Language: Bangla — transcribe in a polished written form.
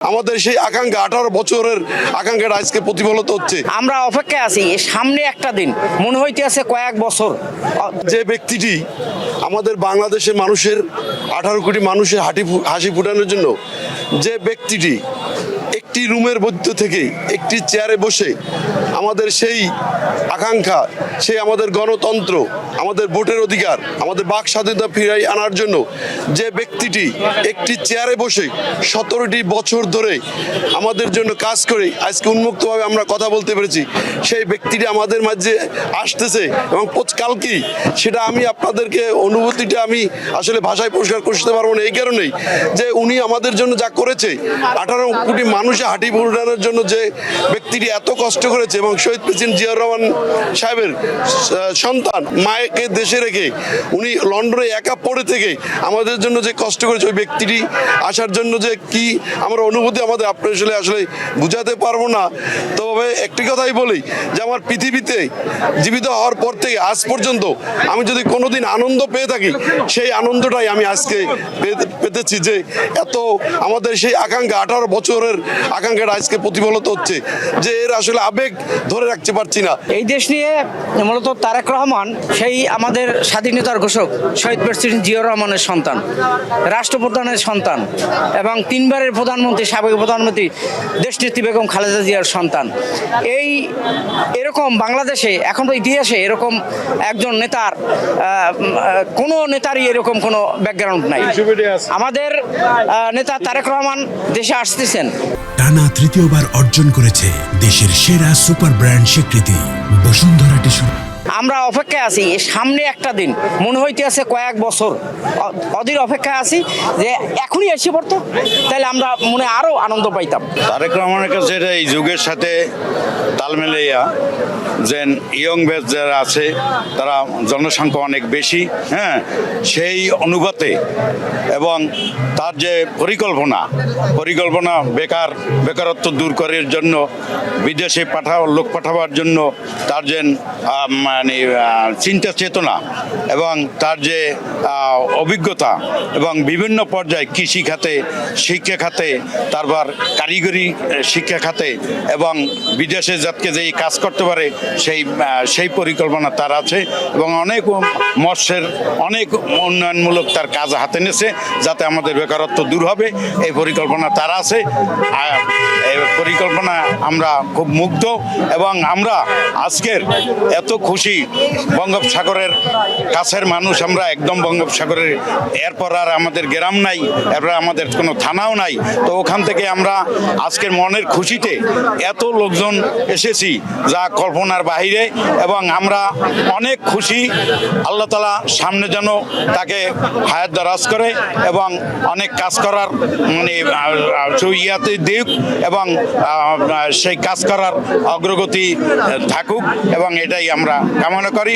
আমাদের সেই আকাঙ্ক্ষা 18 বছরের আকাঙ্ক্ষাটা আজকে প্রতিফলিত হচ্ছে। আমরা অপেক্ষায় আছি সামনে একটা দিন মনে হইতে আছে কয়েক বছর। যে ব্যক্তিটি আমাদের বাংলাদেশের মানুষের 18 কোটি মানুষের হাসি ফুটানোর জন্য যে ব্যক্তিটি একটি রুমের মধ্য থেকে একটি চেয়ারে বসে আমাদের সেই আকাঙ্ক্ষা, সেই আমাদের গণতন্ত্র, আমাদের ভোটের অধিকার, আমাদের বাক স্বাধীনতা ফিরাই আনার জন্য যে ব্যক্তিটি একটি চেয়ারে বসে 17টি বছর ধরে আমাদের জন্য কাজ করে আজকে উন্মুক্তভাবে আমরা কথা বলতে পেরেছি, সেই ব্যক্তিটি আমাদের মাঝে আসতেছে এবং কালকেই সেটা আমি আপনাদেরকে অনুভূতিটা আমি আসলে ভাষায় পরিষ্কার করতে পারবো না। এই কারণেই যে উনি আমাদের জন্য যা করেছে, 18 কোটি মানুষের হাঁটি ফুটানোর জন্য যে ব্যক্তিটি এত কষ্ট করেছে এবং শহীদ প্রেসিডেন্ট জিয়াউর রহমান সাহেবের সন্তান মায়েকে দেশে রেখে উনি লন্ডনে একা পড়ে থেকে আমাদের জন্য যে কষ্ট করেছে, ওই ব্যক্তিটি আসার জন্য যে কি আমরা অনুভূতি আমাদের আপনার আসলে বুঝাতে পারবো না। তবে একটি কথাই বলি যে আমার পৃথিবীতে জীবিত হওয়ার পর থেকে আজ পর্যন্ত আমি যদি কোনোদিন আনন্দ পেয়ে থাকি, সেই আনন্দটাই আমি আজকে পেতেছি যে এত আমাদের সেই আকাঙ্ক্ষা 18 বছরের আকাঙ্ক্ষাটা আজকে প্রতিফলিত হচ্ছে, যে এর আসলে আবেগ ধরে রাখতে পারছি না। এই দেশ নিয়ে মূলত তারেক রহমান সেই আমাদের স্বাধীনতার ঘোষক শহীদ প্রেসিডেন্ট জিয়াউর রহমানের সন্তান, রাষ্ট্রপ্রধানের সন্তান এবং 3 বারের প্রধানমন্ত্রী, সাবেক প্রধানমন্ত্রী দেশনেত্রী বেগম খালেদা জিয়ার সন্তান। এরকম বাংলাদেশে এখন তো ইতিহাসে এরকম একজন নেতার কোনো নেতারই এরকম কোনো ব্যাকগ্রাউন্ড নাই। আমাদের নেতা তারেক রহমান দেশে আসতেছেন, টানা তৃতীয়বার অর্জন করেছে দেশের সেরা সুপার ব্র্যান্ড স্বীকৃতি বসুন্ধরা টিস্যু। আমরা অপেক্ষায় আছি সামনে একটা দিন মনে হইতে আছে কয়েক বছর অধীর অপেক্ষায় আছি যে এখনই এসে পড়তো, তাহলে আমরা মনে আরো আনন্দ পাইতাম। তারেক রহমানের কাছে এটা এই যুগের সাথে তাল মিলাইয়া যে ইয়ং ব্যাচ যারা আছে তারা জনসংখ্যা অনেক বেশি, হ্যাঁ, সেই অনুপাতে এবং তার যে পরিকল্পনা বেকারত্ব দূর করার জন্য বিদেশে লোক পাঠাবার জন্য তার যে মানে চিন্তা চেতনা এবং তার যে অভিজ্ঞতা এবং বিভিন্ন পর্যায়ে কৃষি খাতে, শিক্ষা খাতে, তারপর কারিগরি শিক্ষা খাতে এবং বিদেশে যাতে যেই কাজ করতে পারে সেই পরিকল্পনা তার আছে এবং অনেক মৎস্যের অনেক উন্নয়নমূলক তার কাজ হাতে নিয়েছে যাতে আমাদের বেকারত্ব দূর হবে। এই পরিকল্পনা তার আছে। এই পরিকল্পনা আমরা খুব মুগ্ধ এবং আমরা আজকের এত খুশি। বঙ্গোপসাগরের কাছের মানুষ আমরা, একদম বঙ্গোপসাগরের, এরপর আর আমাদের গ্রাম নাই, এরপর আমাদের কোনো থানাও নাই। তো ওখান থেকে আমরা আজকের মনের খুশিতে এত লোকজন এসেছি যা কল্পনার বাইরে এবং আমরা অনেক খুশি। আল্লাহ তাআলা সামনে যেন তাকে হায়াত দারাজ করে এবং অনেক কাজ করার মানে ইয়াতে দিক এবং সেই কাজ করার অগ্রগতি থাকুক এবং এটাই আমরা কামনা করি।